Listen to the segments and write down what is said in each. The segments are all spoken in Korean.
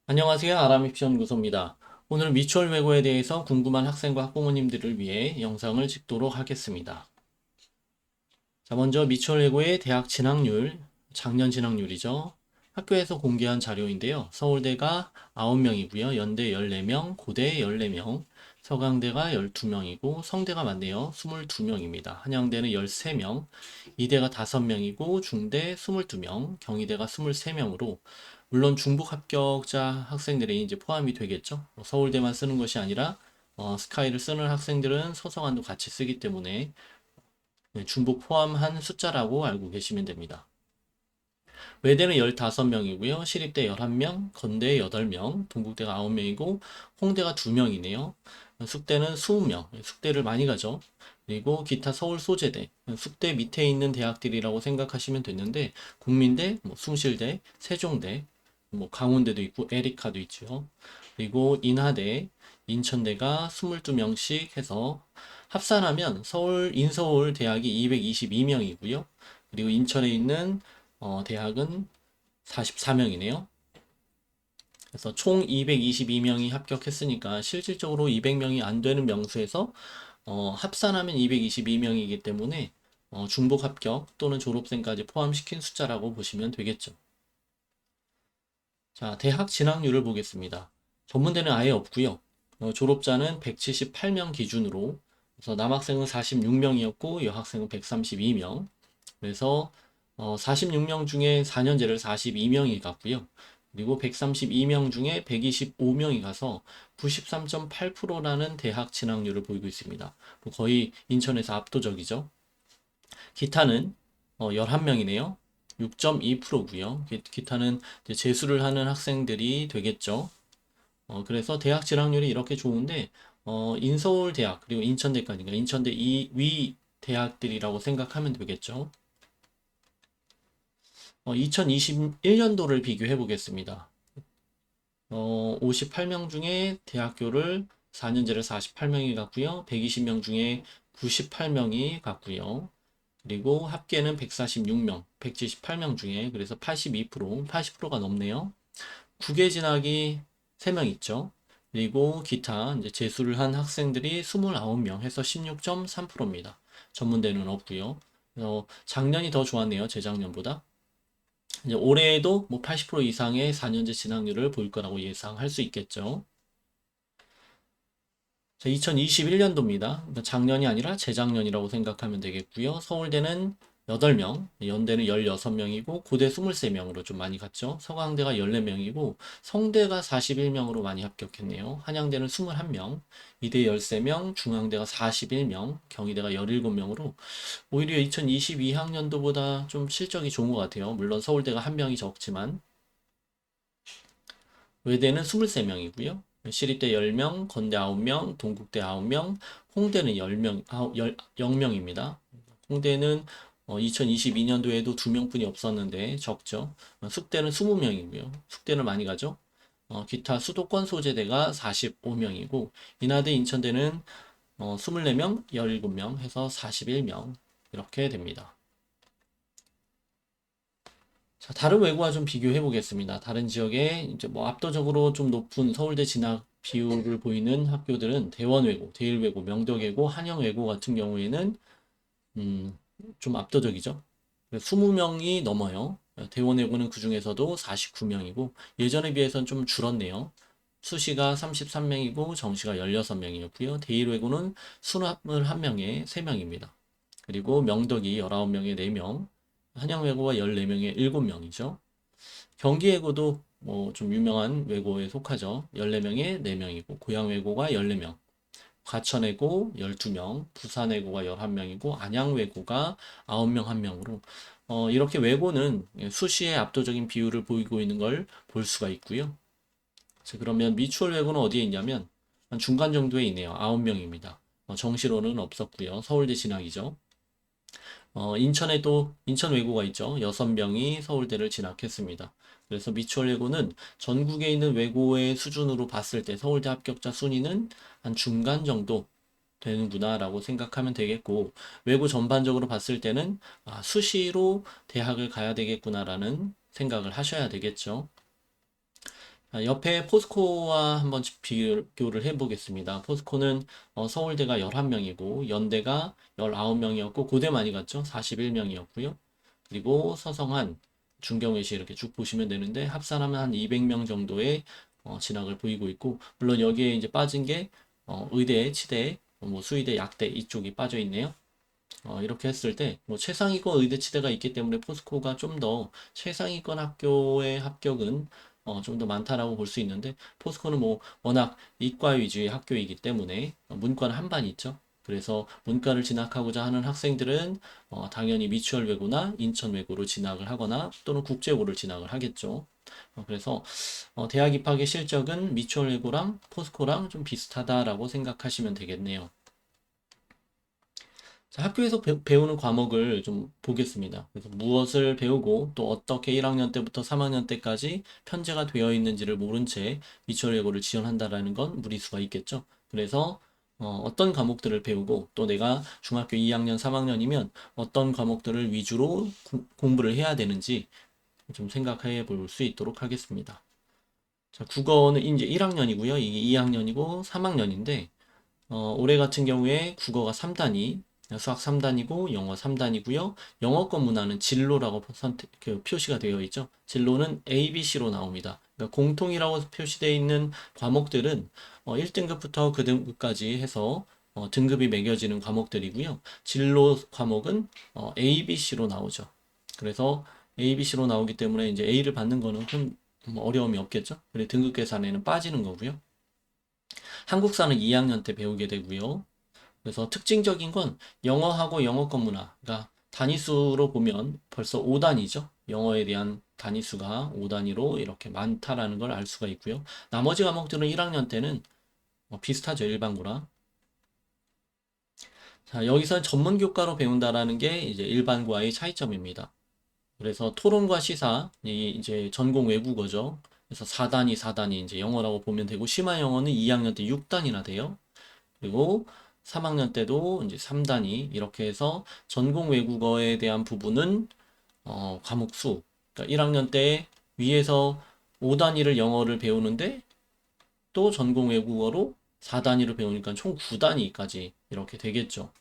안녕하세요. 아람입시연구소입니다. 오늘 미추홀 외고에 대해서 궁금한 학생과 학부모님들을 위해 영상을 찍도록 하겠습니다. 자, 먼저 미추홀 외고의 대학 진학률, 작년 진학률이죠. 학교에서 공개한 자료인데요. 서울대가 9명이고요. 연대 14명, 고대 14명, 서강대가 12명이고 성대가 많네요. 22명입니다. 한양대는 13명, 이대가 5명이고 중대 22명, 경희대가 23명으로 물론 중복 합격자 학생들이 이제 포함이 되겠죠. 서울대만 쓰는 것이 아니라 스카이를 쓰는 학생들은 서성안도 같이 쓰기 때문에 중복 포함한 숫자라고 알고 계시면 됩니다. 외대는 15명이고요. 시립대 11명, 건대 8명, 동국대가 9명이고 홍대가 2명이네요. 숙대는 20명, 숙대를 많이 가죠. 그리고 기타 서울 소재대, 숙대 밑에 있는 대학들이라고 생각하시면 되는데 국민대, 숭실대, 세종대, 강원대도 있고 에리카도 있죠. 그리고 인하대, 인천대가 22명씩 해서 합산하면 인서울 대학이 222명이고요. 그리고 인천에 있는 대학은 44명이네요. 그래서 총 222명이 합격했으니까 실질적으로 200명이 안 되는 명수에서 합산하면 222명이기 때문에 중복 합격 또는 졸업생까지 포함시킨 숫자라고 보시면 되겠죠. 자, 대학 진학률을 보겠습니다. 전문대는 아예 없고요. 졸업자는 178명 기준으로 그래서 남학생은 46명이었고 여학생은 132명. 그래서 46명 중에 4년제를 42명이 갔고요. 그리고 132명 중에 125명이 가서 93.8%라는 대학 진학률을 보이고 있습니다. 거의 인천에서 압도적이죠. 기타는 11명이네요. 6.2%고요. 기타는 이제 재수를 하는 학생들이 되겠죠. 그래서 대학 진학률이 이렇게 좋은데 인서울 대학 그리고 인천대까지가 인천대 위 대학들이라고 생각하면 되겠죠. 2021년도를 비교해 보겠습니다. 58명 중에 대학교를 4년제를 48명이 갔고요. 120명 중에 98명이 갔고요. 그리고 합계는 146명, 178명 중에 그래서 82%, 80%가 넘네요. 국외 진학이 3명 있죠. 그리고 기타 이제 재수를 한 학생들이 29명 해서 16.3%입니다. 전문대는 없고요. 작년이 더 좋았네요. 재작년보다. 이제 올해에도 뭐 80% 이상의 4년제 진학률을 보일 거라고 예상할 수 있겠죠. 자, 2021년도입니다. 작년이 아니라 재작년이라고 생각하면 되겠고요. 서울대는 8명, 연대는 16명이고 고대 23명으로 좀 많이 갔죠. 서강대가 14명이고 성대가 41명으로 많이 합격했네요. 한양대는 21명, 이대 13명, 중앙대가 41명, 경희대가 17명으로 오히려 2022학년도보다 좀 실적이 좋은 것 같아요. 물론 서울대가 한 명이 적지만 외대는 23명이고요. 시립대 10명, 건대 9명, 동국대 9명, 홍대는 10명, 0명입니다. 홍대는 2022년도에도 2명뿐이 없었는데 적죠. 숙대는 20명이고요. 숙대는 많이 가죠. 기타 수도권 소재대가 45명이고 인하대 인천대는 24명, 17명 해서 41명 이렇게 됩니다. 자, 다른 외고와 좀 비교해 보겠습니다. 다른 지역에 이제 뭐 압도적으로 좀 높은 서울대 진학 비율을 보이는 학교들은 대원외고, 대일외고, 명덕외고, 한영외고 같은 경우에는 음, 좀 압도적이죠. 20명이 넘어요. 대원외고는 그 중에서도 49명이고 예전에 비해서는 좀 줄었네요. 수시가 33명이고 정시가 16명이었고요. 대일외고는 수능을 한 명에 3명입니다. 그리고 명덕이 19명에 4명, 한양외고가 14명에 7명이죠. 경기외고도 뭐 좀 유명한 외고에 속하죠. 14명에 4명이고, 고양외고가 14명, 과천외고 12명, 부산외고가 11명이고, 안양외고가 9명 1명으로, 이렇게 외고는 수시의 압도적인 비율을 보이고 있는 걸 볼 수가 있고요. 자, 그러면 미추홀 외고는 어디에 있냐면, 한 중간 정도에 있네요. 9명입니다. 정시로는 없었고요. 서울대 진학이죠. 인천에도 인천 외고가 있죠. 6명이 서울대를 진학했습니다. 그래서 미추홀 외고는 전국에 있는 외고의 수준으로 봤을 때 서울대 합격자 순위는 한 중간 정도 되는구나라고 생각하면 되겠고, 외고 전반적으로 봤을 때는 수시로 대학을 가야 되겠구나라는 생각을 하셔야 되겠죠. 자, 옆에 포스코와 한번 비교를 해보겠습니다. 포스코는 서울대가 11명이고 연대가 19명이었고 고대 많이 갔죠. 41명이었고요. 그리고 서성한, 중경외시 이렇게 쭉 보시면 되는데 합산하면 한 200명 정도의 진학을 보이고 있고, 물론 여기에 이제 빠진 게 의대, 치대, 뭐 수의대, 약대 이쪽이 빠져 있네요. 이렇게 했을 때 뭐 최상위권 의대 치대가 있기 때문에 포스코가 좀 더 최상위권 학교의 합격은 좀 더 많다라고 볼 수 있는데, 포스코는 뭐 워낙 이과 위주의 학교이기 때문에 문과는 한반 있죠. 그래서 문과를 진학하고자 하는 학생들은 당연히 미추홀 외고나 인천 외고로 진학을 하거나 또는 국제고를 진학을 하겠죠. 그래서 대학 입학의 실적은 미추홀 외고랑 포스코랑 좀 비슷하다라고 생각하시면 되겠네요. 자, 학교에서 배우는 과목을 좀 보겠습니다. 그래서 무엇을 배우고 또 어떻게 1학년 때부터 3학년 때까지 편제가 되어 있는지를 모른 채 미추홀 예고를 지원한다라는 건 무리수가 있겠죠. 그래서 떤 과목들을 배우고 또 내가 중학교 2학년, 3학년이면 어떤 과목들을 위주로 공부를 해야 되는지 좀 생각해 볼 수 있도록 하겠습니다. 자, 국어는 이제 1학년이고요. 이게 2학년이고 3학년인데 올해 같은 경우에 국어가 3단위, 수학 3단위고 영어 3단위고요. 영어권 문화는 진로라고 표시가 되어 있죠. 진로는 A, B, C로 나옵니다. 그러니까 공통이라고 표시되어 있는 과목들은 1등급부터 그 등급까지 해서 등급이 매겨지는 과목들이고요. 진로 과목은 A, B, C로 나오죠. 그래서 A, B, C로 나오기 때문에 이제 A를 받는 거는 큰 어려움이 없겠죠. 그리고 등급 계산에는 빠지는 거고요. 한국사는 2학년 때 배우게 되고요. 그래서 특징적인 건 영어하고 영어권 문화, 그러니까 단위수로 보면 벌써 5단위죠. 영어에 대한 단위수가 5단위로 이렇게 많다라는 걸 알 수가 있고요. 나머지 과목들은 1학년 때는 비슷하죠. 일반고랑. 자, 여기서 전문 교과로 배운다라는 게 이제 일반과의 차이점입니다. 그래서 토론과 시사, 이제 전공 외국어죠. 그래서 4단위, 4단위 이제 영어라고 보면 되고, 심화 영어는 2학년 때 6단위나 돼요. 그리고 3학년 때도 이제 3단위 이렇게 해서 전공 외국어에 대한 부분은 과목 수, 그러니까 1학년 때 위에서 5단위를 영어를 배우는데 또 전공 외국어로 4단위를 배우니까 총 9단위까지 이렇게 되겠죠.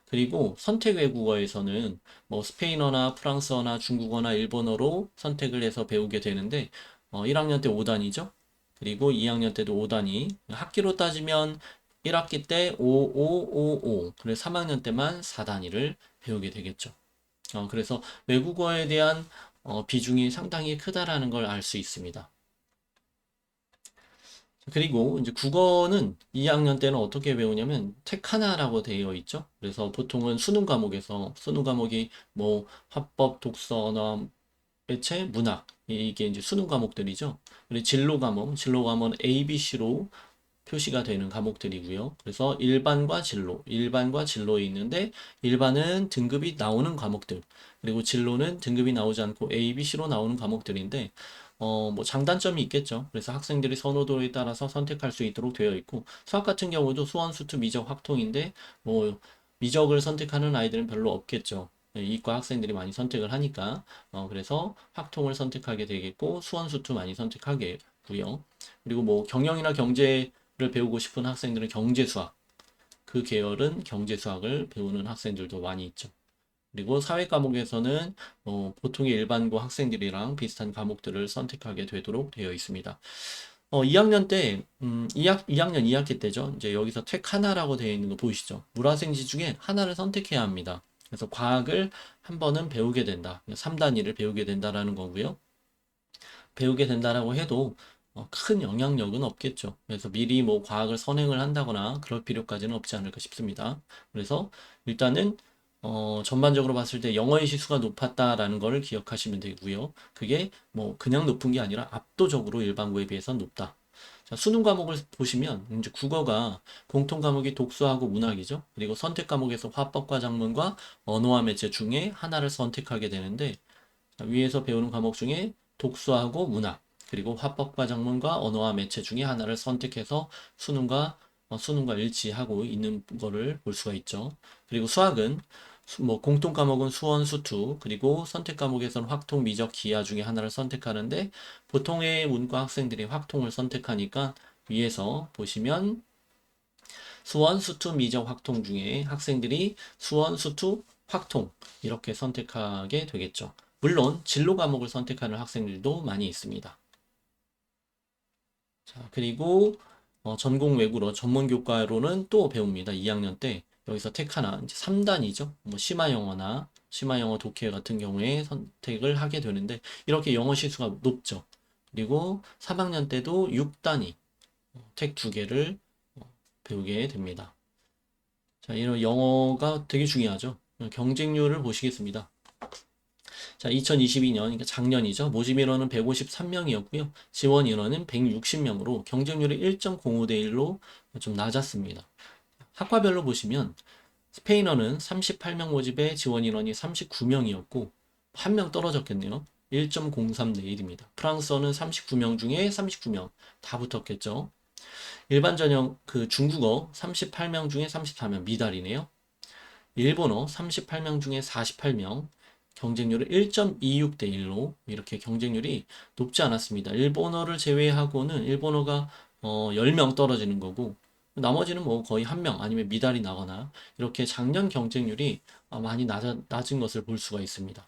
그리고 선택 외국어에서는 뭐 스페인어나 프랑스어나 중국어나 일본어로 선택을 해서 배우게 되는데 1학년 때 5단위죠. 그리고 2학년 때도 5단위. 학기로 따지면 1학기 때 5, 5, 5, 5. 그래서 3학년 때만 4단위를 배우게 되겠죠. 그래서 외국어에 대한 비중이 상당히 크다라는 걸 알 수 있습니다. 그리고 이제 국어는 2학년 때는 어떻게 배우냐면 책 하나라고 되어 있죠. 그래서 보통은 수능 과목에서 수능 과목이 뭐 화법, 독서, 언어, 매체, 문학 이게 이제 수능 과목들이죠. 그리고 진로 과목은 A, B, C로 표시가 되는 과목들이고요. 그래서 일반과 진로에 있는데 일반은 등급이 나오는 과목들, 그리고 진로는 등급이 나오지 않고 A, B, C로 나오는 과목들인데 뭐 장단점이 있겠죠. 그래서 학생들이 선호도에 따라서 선택할 수 있도록 되어 있고, 수학 같은 경우도 수원, 수투, 미적, 확통인데 뭐 미적을 선택하는 아이들은 별로 없겠죠. 이과 학생들이 많이 선택을 하니까 그래서 확통을 선택하게 되겠고 수원, 수투 많이 선택하겠고요. 그리고 뭐 경영이나 경제를 배우고 싶은 학생들은 경제수학, 그 계열은 경제수학을 배우는 학생들도 많이 있죠. 그리고 사회 과목에서는 보통의 일반고 학생들이랑 비슷한 과목들을 선택하게 되도록 되어 있습니다. 2학년 때, 2학년 2학기 때죠. 이제 여기서 택 하나라고 되어 있는 거 보이시죠? 물화생지 중에 하나를 선택해야 합니다. 그래서 과학을 한 번은 배우게 된다. 3단위를 배우게 된다라는 거고요. 배우게 된다라고 해도 큰 영향력은 없겠죠. 그래서 미리 뭐 과학을 선행을 한다거나 그럴 필요까지는 없지 않을까 싶습니다. 그래서 일단은 전반적으로 봤을 때 영어의 시수가 높았다라는 것을 기억하시면 되고요. 그게 뭐 그냥 높은 게 아니라 압도적으로 일반고에 비해서 높다. 자, 수능 과목을 보시면 이제 국어가 공통 과목이 독서하고 문학이죠. 그리고 선택 과목에서 화법과 작문과 언어와 매체 중에 하나를 선택하게 되는데, 위에서 배우는 과목 중에 독서하고 문학, 그리고 화법과 작문과 언어와 매체 중에 하나를 선택해서 수능과 일치하고 있는 거를 볼 수가 있죠. 그리고 수학은 뭐 공통 과목은 수원, 수투, 그리고 선택 과목에서는 확통, 미적, 기하 중에 하나를 선택하는데 보통의 문과 학생들이 확통을 선택하니까 위에서 보시면 수원, 수투, 미적, 확통 중에 학생들이 수원, 수투, 확통 이렇게 선택하게 되겠죠. 물론 진로 과목을 선택하는 학생들도 많이 있습니다. 자, 그리고 전공 외국어 전문 교과로는 또 배웁니다. 2학년 때 여기서 택하나 이제 3단이죠. 뭐 심화 영어나 심화 영어 독해 같은 경우에 선택을 하게 되는데 이렇게 영어 시수가 높죠. 그리고 3학년 때도 6단위 택 두 개를 배우게 됩니다. 자, 이런 영어가 되게 중요하죠. 경쟁률을 보시겠습니다. 자, 2022년, 그러니까 작년이죠. 모집 인원은 153명이었고요. 지원 인원은 160명으로 경쟁률이 1.05대 1로 좀 낮았습니다. 학과별로 보시면 스페인어는 38명 모집에 지원 인원이 39명이었고 한 명 떨어졌겠네요. 1.03대 1입니다. 프랑스어는 39명 중에 39명 다 붙었겠죠. 일반 전형 그 중국어 38명 중에 34명 미달이네요. 일본어 38명 중에 48명, 경쟁률을 1.26대 1로 이렇게 경쟁률이 높지 않았습니다. 일본어를 제외하고는 일본어가 10명 떨어지는 거고 나머지는 뭐 거의 한 명 아니면 미달이 나거나 이렇게 작년 경쟁률이 많이 낮은 것을 볼 수가 있습니다.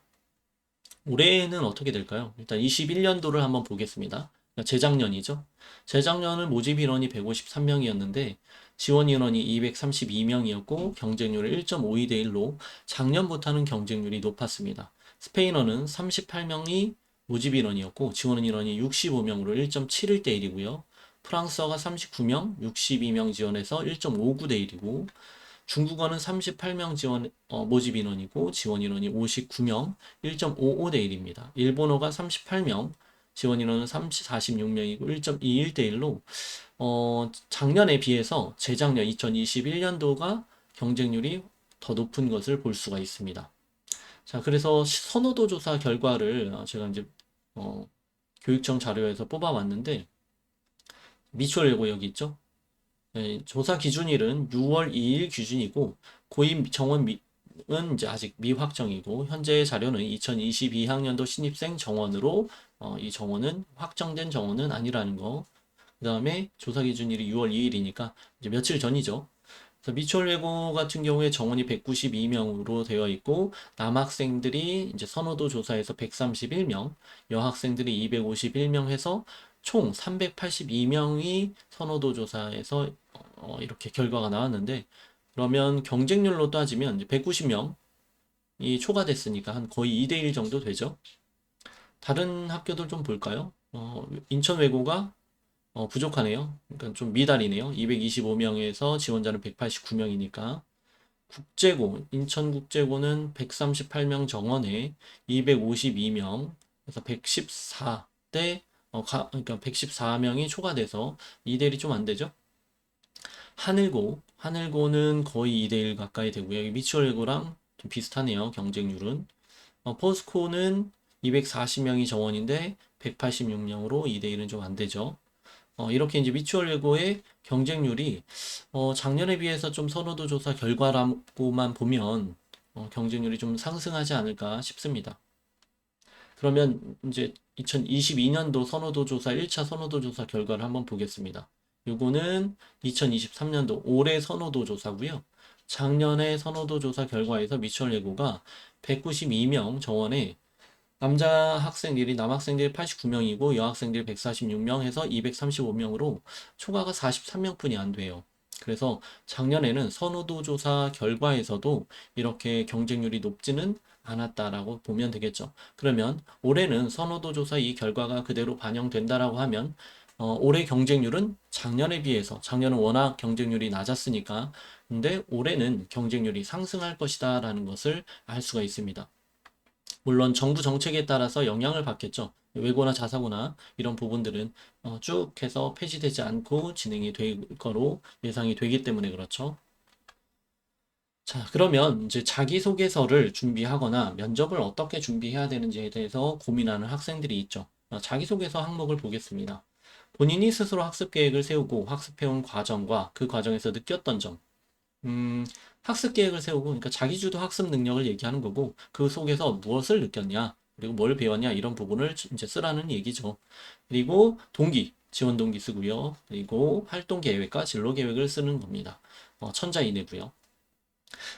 올해는 어떻게 될까요? 일단 21년도를 한번 보겠습니다. 재작년이죠. 재작년은 모집 인원이 153명이었는데 지원 인원이 232명이었고 경쟁률이 1.52대 1로 작년부터는 경쟁률이 높았습니다. 스페인어는 38명이 모집 인원이었고 지원 인원이 65명으로 1.71대 1이고요. 프랑스어가 39명, 62명 지원해서 1.59대 1이고 중국어는 38명 지원 모집 인원이고 지원 인원이 59명, 1.55대 1입니다. 일본어가 38명, 지원 인원은 46명이고 1.21대 1로 작년에 비해서 재작년 2021년도가 경쟁률이 더 높은 것을 볼 수가 있습니다. 자, 그래서 선호도 조사 결과를 제가 이제 교육청 자료에서 뽑아왔는데 미추홀 여기 있죠? 네, 조사 기준일은 6월 2일 기준이고 고임 정원은 이제 아직 미확정이고 현재 자료는 2022학년도 신입생 정원으로 이 정원은 확정된 정원은 아니라는 거. 그 다음에 조사 기준일이 6월 2일이니까 이제 며칠 전이죠. 그래서 미추홀외고 같은 경우에 정원이 192명으로 되어 있고 남학생들이 이제 선호도 조사에서 131명, 여학생들이 251명 해서 총 382명이 선호도 조사에서 이렇게 결과가 나왔는데 그러면 경쟁률로 따지면 이제 190명이 초과됐으니까 한 거의 2대1 정도 되죠. 다른 학교들 좀 볼까요? 인천외고가 부족하네요. 그러니까 좀 미달이네요. 225명에서 지원자는 189명이니까. 국제고, 인천국제고는 138명 정원에 252명, 그래서 114대, 그러니까 114명이 초과돼서 2대1이 좀 안 되죠? 하늘고는 거의 2대1 가까이 되고요. 여기 미추홀고랑 좀 비슷하네요. 경쟁률은. 포스코는 240명이 정원인데 186명으로 2대1은 좀 안 되죠. 이렇게 이제 미추홀외고의 경쟁률이 작년에 비해서 좀 선호도 조사 결과라고만 보면 경쟁률이 좀 상승하지 않을까 싶습니다. 그러면 이제 2022년도 선호도 조사 1차 선호도 조사 결과를 한번 보겠습니다. 요거는 2023년도 올해 선호도 조사고요. 작년에 선호도 조사 결과에서 미추홀예고가 192명 정원에 남자 학생들이 남학생들이 89명이고 여학생들이 146명 해서 235명으로 초과가 43명뿐이 안 돼요. 그래서 작년에는 선호도 조사 결과에서도 이렇게 경쟁률이 높지는 않았다라고 보면 되겠죠. 그러면 올해는 선호도 조사 이 결과가 그대로 반영된다라고 하면 올해 경쟁률은 작년에 비해서 작년은 워낙 경쟁률이 낮았으니까 근데 올해는 경쟁률이 상승할 것이다라는 것을 알 수가 있습니다. 물론 정부 정책에 따라서 영향을 받겠죠. 외고나 자사고나 이런 부분들은 쭉 해서 폐지되지 않고 진행이 될 거로 예상이 되기 때문에 그렇죠. 자, 그러면 이제 자기소개서를 준비하거나 면접을 어떻게 준비해야 되는지에 대해서 고민하는 학생들이 있죠. 자기소개서 항목을 보겠습니다. 본인이 스스로 학습 계획을 세우고 학습해온 과정과 그 과정에서 느꼈던 점, 학습 계획을 세우고, 그러니까 자기주도 학습 능력을 얘기하는 거고, 그 속에서 무엇을 느꼈냐, 그리고 뭘 배웠냐, 이런 부분을 이제 쓰라는 얘기죠. 그리고 동기, 지원 동기 쓰고요. 그리고 활동 계획과 진로 계획을 쓰는 겁니다. 천자 이내고요.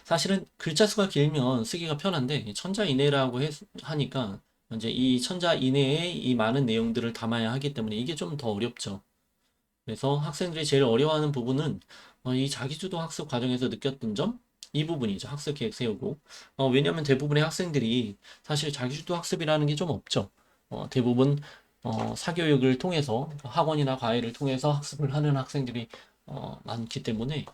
사실은 글자 수가 길면 쓰기가 편한데 천자 이내라고 하니까 이제 이 천자 이내에 이 많은 내용들을 담아야 하기 때문에 이게 좀 더 어렵죠. 그래서 학생들이 제일 어려워하는 부분은 이 자기주도 학습 과정에서 느꼈던 점, 이 부분이죠. 학습 계획 세우고. 왜냐하면 대부분의 학생들이 사실 자기주도 학습이라는 게 좀 없죠. 대부분 사교육을 통해서 학원이나 과외를 통해서 학습을 하는 학생들이 많기 때문에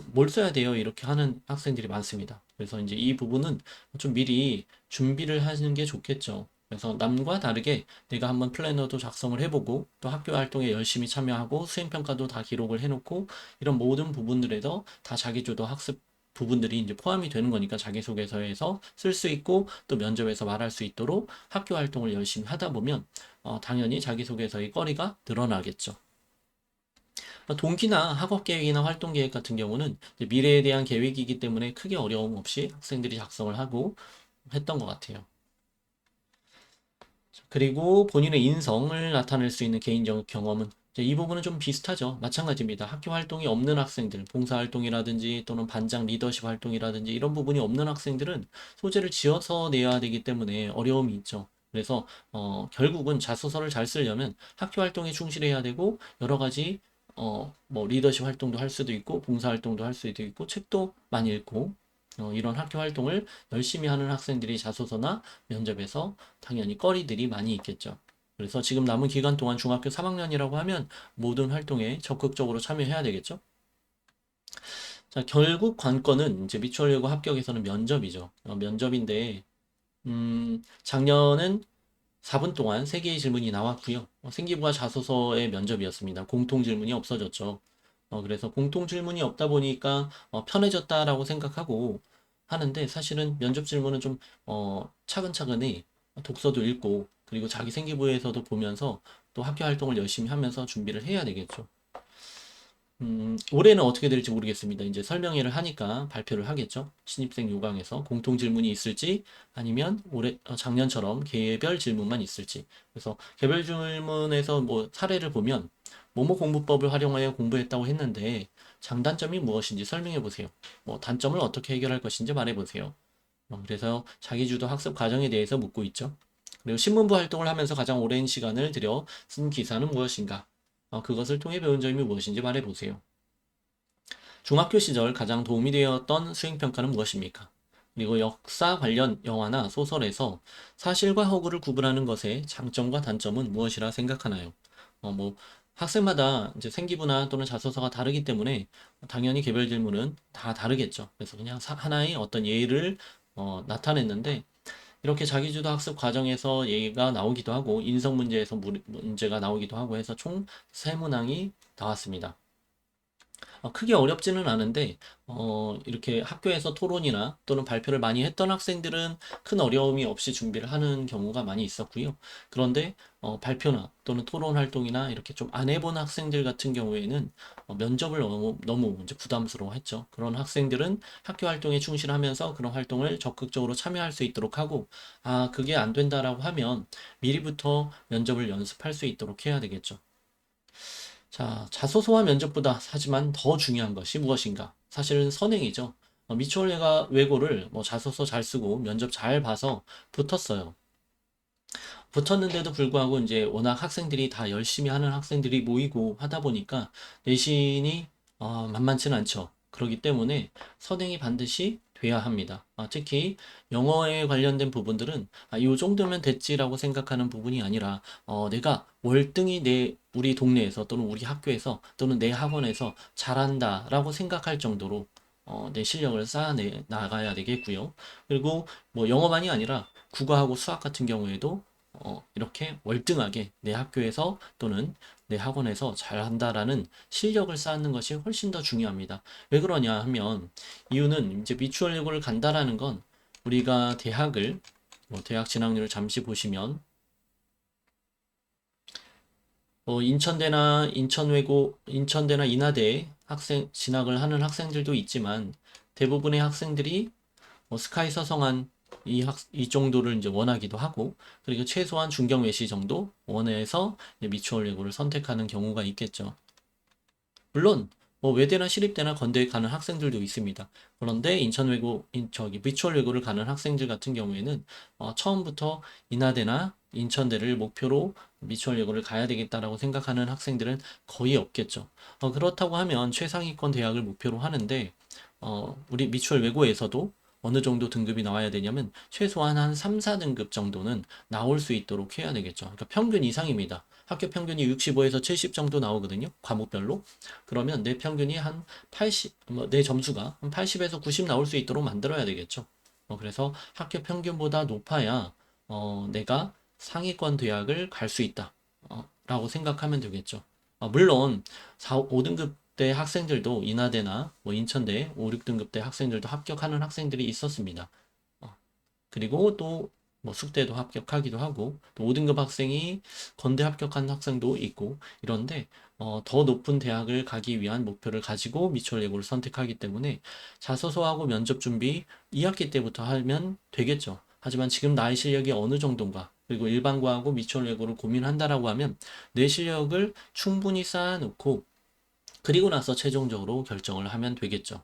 뭘 써야 돼요? 이렇게 하는 학생들이 많습니다. 그래서 이제 이 부분은 좀 미리 준비를 하시는 게 좋겠죠. 그래서 남과 다르게 내가 한번 플래너도 작성을 해보고 또 학교 활동에 열심히 참여하고 수행평가도 다 기록을 해놓고 이런 모든 부분들에서 다 자기주도 학습 부분들이 이제 포함이 되는 거니까 자기소개서에서 쓸 수 있고 또 면접에서 말할 수 있도록 학교 활동을 열심히 하다 보면 당연히 자기소개서의 거리가 늘어나겠죠. 동기나 학업 계획이나 활동 계획 같은 경우는 미래에 대한 계획이기 때문에 크게 어려움 없이 학생들이 작성을 하고 했던 것 같아요. 그리고 본인의 인성을 나타낼 수 있는 개인적 경험은 이 부분은 좀 비슷하죠. 마찬가지입니다. 학교 활동이 없는 학생들, 봉사활동이라든지 또는 반장 리더십 활동이라든지 이런 부분이 없는 학생들은 소재를 지어서 내야 되기 때문에 어려움이 있죠. 그래서 결국은 자소서를 잘 쓰려면 학교 활동에 충실해야 되고 여러 가지 뭐 리더십 활동도 할 수도 있고 봉사활동도 할 수도 있고 책도 많이 읽고 이런 학교 활동을 열심히 하는 학생들이 자소서나 면접에서 당연히 꺼리들이 많이 있겠죠. 그래서 지금 남은 기간 동안 중학교 3학년이라고 하면 모든 활동에 적극적으로 참여해야 되겠죠. 자, 결국 관건은 이제 미추홀여고 합격에서는 면접이죠. 면접인데 작년은 4분 동안 3개의 질문이 나왔고요. 생기부와 자소서의 면접이었습니다. 공통 질문이 없어졌죠. 그래서 공통 질문이 없다 보니까 편해졌다라고 생각하고 하는데 사실은 면접 질문은 좀 차근차근히 독서도 읽고 그리고 자기 생기부에서도 보면서 또 학교 활동을 열심히 하면서 준비를 해야 되겠죠. 올해는 어떻게 될지 모르겠습니다. 이제 설명회를 하니까 발표를 하겠죠. 신입생 요강에서 공통 질문이 있을지 아니면 작년처럼 개별 질문만 있을지. 그래서 개별 질문에서 뭐 사례를 보면 뭐뭐 공부법을 활용하여 공부했다고 했는데 장단점이 무엇인지 설명해 보세요. 뭐 단점을 어떻게 해결할 것인지 말해 보세요. 그래서 자기주도 학습 과정에 대해서 묻고 있죠. 그리고 신문부 활동을 하면서 가장 오랜 시간을 들여 쓴 기사는 무엇인가? 그것을 통해 배운 점이 무엇인지 말해보세요. 중학교 시절 가장 도움이 되었던 수행평가는 무엇입니까? 그리고 역사 관련 영화나 소설에서 사실과 허구를 구분하는 것의 장점과 단점은 무엇이라 생각하나요? 뭐 학생마다 이제 생기부나 또는 자소서가 다르기 때문에 당연히 개별 질문은 다 다르겠죠. 그래서 그냥 하나의 어떤 예를 나타냈는데 이렇게 자기주도 학습 과정에서 얘기가 나오기도 하고 인성 문제에서 문제가 나오기도 하고 해서 총 3문항이 나왔습니다. 크게 어렵지는 않은데 이렇게 학교에서 토론이나 또는 발표를 많이 했던 학생들은 큰 어려움이 없이 준비를 하는 경우가 많이 있었고요. 그런데 발표나 또는 토론 활동이나 이렇게 좀 안 해본 학생들 같은 경우에는 면접을 너무 이제 부담스러워했죠. 그런 학생들은 학교 활동에 충실하면서 그런 활동을 적극적으로 참여할 수 있도록 하고 그게 안 된다라고 하면 미리부터 면접을 연습할 수 있도록 해야 되겠죠. 자, 자소서와 면접보다 하지만 더 중요한 것이 무엇인가? 사실은 선행이죠. 미추홀 외고를 뭐 자소서 잘 쓰고 면접 잘 봐서 붙었어요. 붙었는데도 불구하고 이제 워낙 학생들이 다 열심히 하는 학생들이 모이고 하다 보니까 내신이 만만치는 않죠. 그렇기 때문에 선행이 반드시 돼야 합니다. 특히 영어에 관련된 부분들은 이 정도면 됐지라고 생각하는 부분이 아니라 내가 월등히 우리 동네에서 또는 우리 학교에서 또는 내 학원에서 잘한다라고 생각할 정도로 내 실력을 나가야 되겠고요. 그리고 뭐 영어만이 아니라 국어하고 수학 같은 경우에도 이렇게 월등하게 내 학교에서 또는 내 학원에서 잘한다라는 실력을 쌓는 것이 훨씬 더 중요합니다. 왜 그러냐 하면 이유는 이제 미추홀 예고를 간다라는 건 우리가 대학을 대학 진학률을 잠시 보시면 인천대나 인천외고, 인천대나 인하대 진학을 하는 학생들도 있지만 대부분의 학생들이 스카이 서성한 이 정도를 이제 원하기도 하고, 그리고 최소한 중경 외시 정도 원해서 이제 미추홀 예고를 선택하는 경우가 있겠죠. 물론 외대나 시립대나 건대에 가는 학생들도 있습니다. 그런데 저기 미추홀 외고를 가는 학생들 같은 경우에는 처음부터 인하대나 인천대를 목표로 미추홀 예고를 가야 되겠다라고 생각하는 학생들은 거의 없겠죠. 그렇다고 하면 최상위권 대학을 목표로 하는데 우리 미추홀 외고에서도 어느 정도 등급이 나와야 되냐면 최소한 한 3, 4등급 정도는 나올 수 있도록 해야 되겠죠. 그러니까 평균 이상입니다. 학교 평균이 65에서 70 정도 나오거든요. 과목별로. 그러면 내 평균이 한 80, 내 점수가 한 80에서 90 나올 수 있도록 만들어야 되겠죠. 그래서 학교 평균보다 높아야 내가 상위권 대학을 갈 수 있다. 라고 생각하면 되겠죠. 물론 4, 5등급 대 학생들도 인하대나 인천대 5, 6등급 대 학생들도 합격하는 학생들이 있었습니다. 그리고 또 숙대도 합격하기도 하고 또 5등급 학생이 건대 합격한 학생도 있고 이런데 더 높은 대학을 가기 위한 목표를 가지고 미추홀 예고를 선택하기 때문에 자소서하고 면접 준비 2학기 때부터 하면 되겠죠. 하지만 지금 나의 실력이 어느 정도인가, 그리고 일반고하고 미추홀 예고를 고민한다라고 하면 내 실력을 충분히 쌓아놓고 그리고 나서 최종적으로 결정을 하면 되겠죠.